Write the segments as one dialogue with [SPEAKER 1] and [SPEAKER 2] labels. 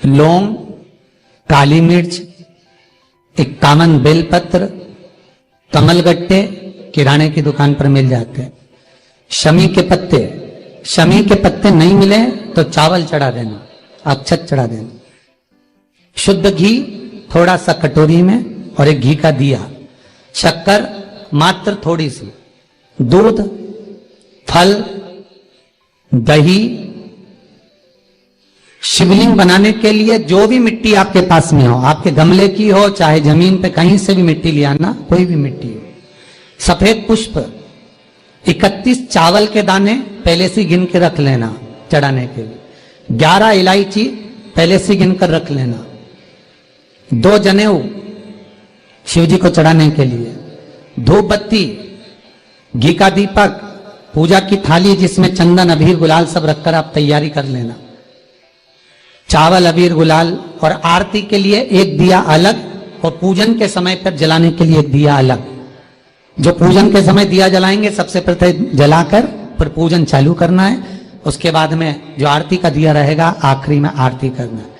[SPEAKER 1] लौंग, काली मिर्च, 51 बेलपत्र, कमलगट्टे किराने की दुकान पर मिल जाते हैं। शमी के पत्ते नहीं मिले तो चावल चढ़ा देना, अक्षत चढ़ा देना। शुद्ध घी थोड़ा सा कटोरी में और एक घी का दिया, शक्कर मात्र थोड़ी सी, दूध, फल, दही। शिवलिंग बनाने के लिए जो भी मिट्टी आपके पास में हो, आपके गमले की हो चाहे जमीन पे कहीं से भी मिट्टी ले आना, कोई भी मिट्टी हो। सफेद पुष्प, 31 चावल के दाने पहले से गिन के रख लेना चढ़ाने के लिए। 11 इलायची पहले से गिन कर रख लेना। 2 जनेऊ शिव जी को चढ़ाने के लिए। धूप बत्ती, घी का दीपक, पूजा की थाली जिसमें चंदन अबीर गुलाल सब रखकर आप तैयारी कर लेना। चावल, अबीर, गुलाल। और आरती के लिए एक दिया अलग और पूजन के समय पर जलाने के लिए एक दिया अलग। जो पूजन के समय दिया जलाएंगे सबसे पहले जलाकर फिर पूजन चालू करना है। उसके बाद में जो आरती का दिया रहेगा आखिरी में आरती करना है।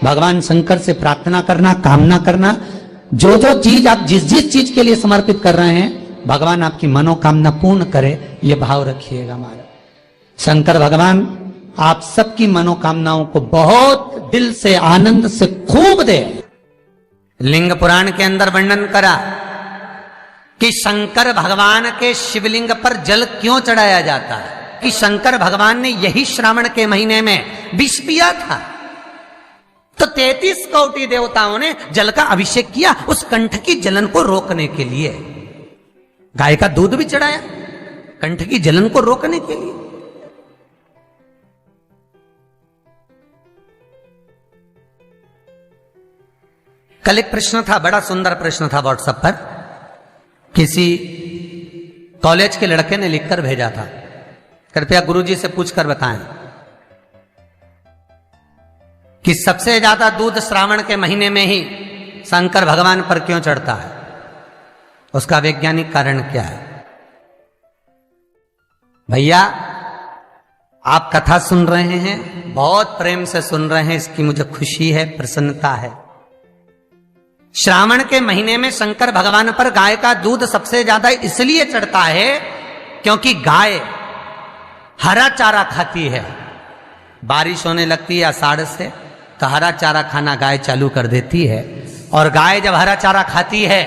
[SPEAKER 1] भगवान शंकर से प्रार्थना करना, कामना करना, जो जो चीज आप जिस जिस चीज के लिए समर्पित कर रहे हैं भगवान आपकी मनोकामना पूर्ण करे, ये भाव रखिएगा हमारा। शंकर भगवान आप सबकी मनोकामनाओं को बहुत दिल से आनंद से खूब दे। लिंग पुराण के अंदर वर्णन करा कि शंकर भगवान के शिवलिंग पर जल क्यों चढ़ाया जाता है, कि शंकर भगवान ने यही श्रावण के महीने में विष पिया था, तो 33 कोटि देवताओं ने जल का अभिषेक किया उस कंठ की जलन को रोकने के लिए। गाय का दूध भी चढ़ाया कंठ की जलन को रोकने के लिए। कल एक प्रश्न था, बड़ा सुंदर प्रश्न था व्हाट्सएप पर, किसी कॉलेज के लड़के ने लिखकर भेजा था, कृपया गुरुजी से पूछकर बताएं कि सबसे ज्यादा दूध श्रावण के महीने में ही शंकर भगवान पर क्यों चढ़ता है, उसका वैज्ञानिक कारण क्या है। भैया आप कथा सुन रहे हैं, बहुत प्रेम से सुन रहे हैं, इसकी मुझे खुशी है, प्रसन्नता है। श्रावण के महीने में शंकर भगवान पर गाय का दूध सबसे ज्यादा इसलिए चढ़ता है क्योंकि गाय हरा चारा खाती है। बारिश होने लगती है आषाढ़ से तो हरा चारा खाना गाय चालू कर देती है, और गाय जब हरा चारा खाती है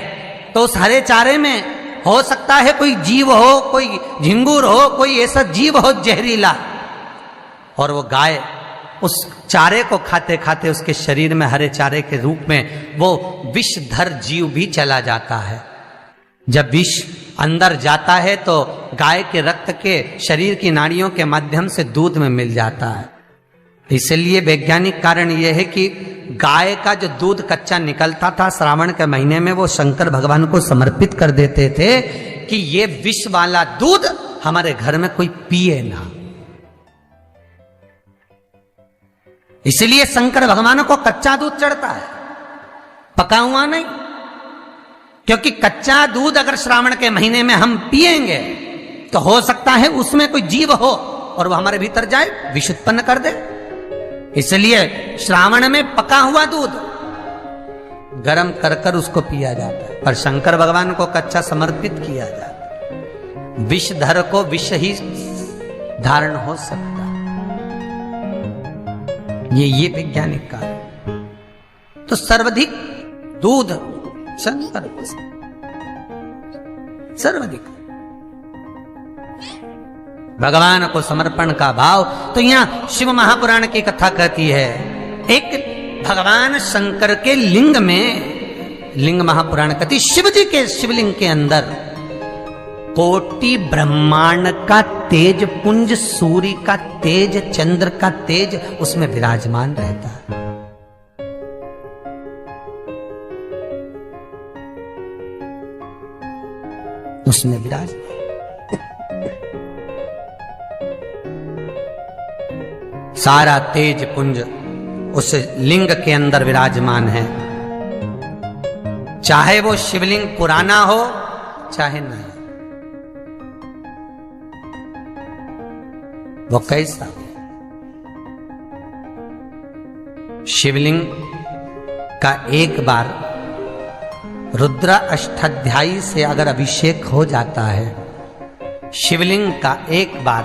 [SPEAKER 1] तो उस हरे चारे में हो सकता है कोई जीव हो, कोई झिंगुर हो, कोई ऐसा जीव हो जहरीला, और वो गाय उस चारे को खाते खाते उसके शरीर में हरे चारे के रूप में वो विषधर जीव भी चला जाता है। जब विष अंदर जाता है तो गाय के रक्त के शरीर की नाड़ियों के माध्यम से दूध में मिल जाता है। इसलिए वैज्ञानिक कारण यह है कि गाय का जो दूध कच्चा निकलता था श्रावण के महीने में वो शंकर भगवान को समर्पित कर देते थे कि ये विष वाला दूध हमारे घर में कोई पिए ना। इसलिए शंकर भगवान को कच्चा दूध चढ़ता है, पका हुआ नहीं, क्योंकि कच्चा दूध अगर श्रावण के महीने में हम पिएंगे तो हो सकता है उसमें कोई जीव हो और वो हमारे भीतर जाए विष उत्पन्न कर दे। इसलिए श्रावण में पका हुआ दूध गर्म कर कर उसको पिया जाता है, पर शंकर भगवान को कच्चा समर्पित किया जाता है। विषधर को विष ही धारण हो सकता है, ये वैज्ञानिक कारण। तो सर्वाधिक दूध शंकर सर्वाधिक भगवान को समर्पण का भाव। तो यहां शिव महापुराण की कथा कहती है, एक भगवान शंकर के लिंग में, लिंग महापुराण कहती शिव जी के शिवलिंग के अंदर कोटि ब्रह्मांड का तेज पुंज, सूर्य का तेज, चंद्र का तेज उसमें विराजमान रहता है। उसमें विराजमान सारा तेज पुंज उस लिंग के अंदर विराजमान है। चाहे वो शिवलिंग पुराना हो चाहे नहीं, वो कैसा शिवलिंग का एक बार रुद्र अष्टाध्यायी से अगर अभिषेक हो जाता है, शिवलिंग का एक बार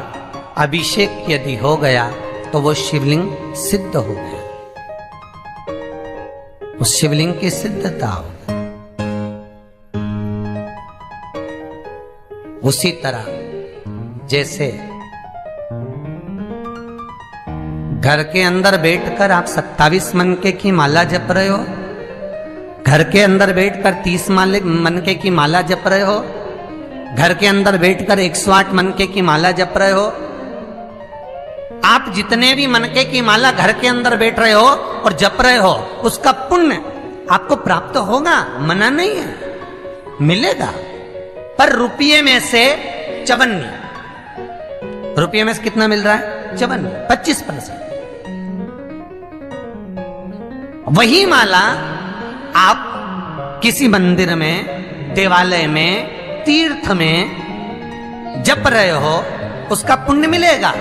[SPEAKER 1] अभिषेक यदि हो गया तो वो शिवलिंग सिद्ध हो गया, उस शिवलिंग की सिद्धता हो गई। उसी तरह जैसे घर के अंदर बैठकर आप 27 मनके की माला जप रहे हो, घर के अंदर बैठकर 30 मनके की माला जप रहे हो, घर के अंदर बैठकर 108 मनके की माला जप रहे हो, आप जितने भी मनके की माला घर के अंदर बैठ रहे हो और जप रहे हो, उसका पुण्य आपको प्राप्त होगा, मना नहीं है, मिलेगा। पर रुपये में से 54, रुपये में से कितना मिल रहा है? 54, 25%। वही माला आप किसी मंदिर में, देवालय में, तीर्थ में जप रहे हो, उसका पुण्य मिलेगा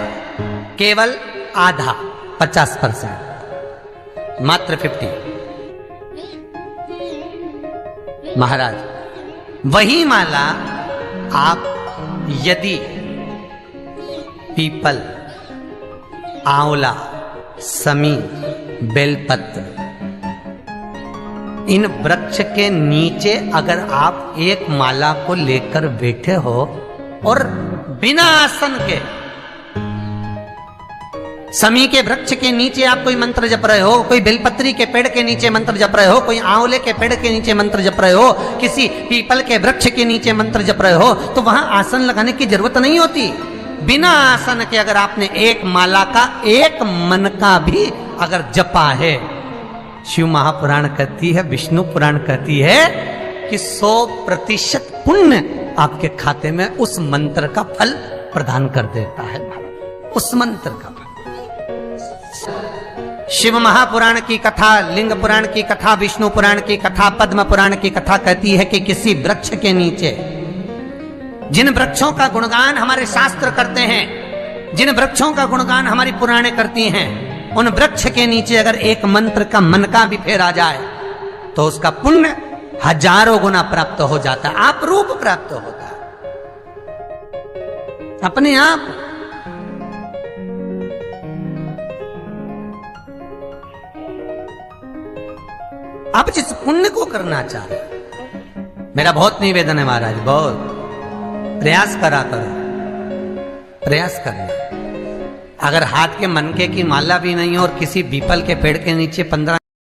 [SPEAKER 1] केवल आधा, 50%, मात्र 50। महाराज, वही माला आप यदि पीपल, आंवला, समी, बेलपत्र, इन वृक्ष के नीचे अगर आप एक माला को लेकर बैठे हो और बिना आसन के, समी के वृक्ष के नीचे आप कोई मंत्र जप रहे हो, कोई बेलपत्री के पेड़ के नीचे मंत्र जप रहे हो, कोई आंवले के पेड़ के नीचे मंत्र जप रहे हो, किसी पीपल के वृक्ष के नीचे मंत्र जप रहे हो, तो वहां आसन लगाने की जरूरत नहीं होती। बिना आसन के अगर आपने एक माला का एक मन का भी अगर जपा है, शिव महापुराण कहती है, विष्णु पुराण कहती है कि 100% पुण्य आपके खाते में उस मंत्र का फल प्रदान कर देता है। उस मंत्र का फल। शिव महापुराण की कथा, लिंग पुराण की कथा, विष्णु पुराण की कथा, पद्म पुराण की कथा कहती है कि किसी वृक्ष के नीचे, जिन वृक्षों का गुणगान हमारे शास्त्र करते हैं, जिन वृक्षों का गुणगान हमारी पुराणे करती हैं, उन वृक्ष के नीचे अगर एक मंत्र का मन का भी फेरा जाए तो उसका पुण्य हजारों गुना प्राप्त हो जाता है, आप रूप प्राप्त होता है अपने आप। आप जिस पुण्य को करना चाहे, मेरा बहुत निवेदन है महाराज, बहुत प्रयास करा करो, प्रयास करना। अगर हाथ के मनके की माला भी नहीं हो और किसी पीपल के पेड़ के नीचे 15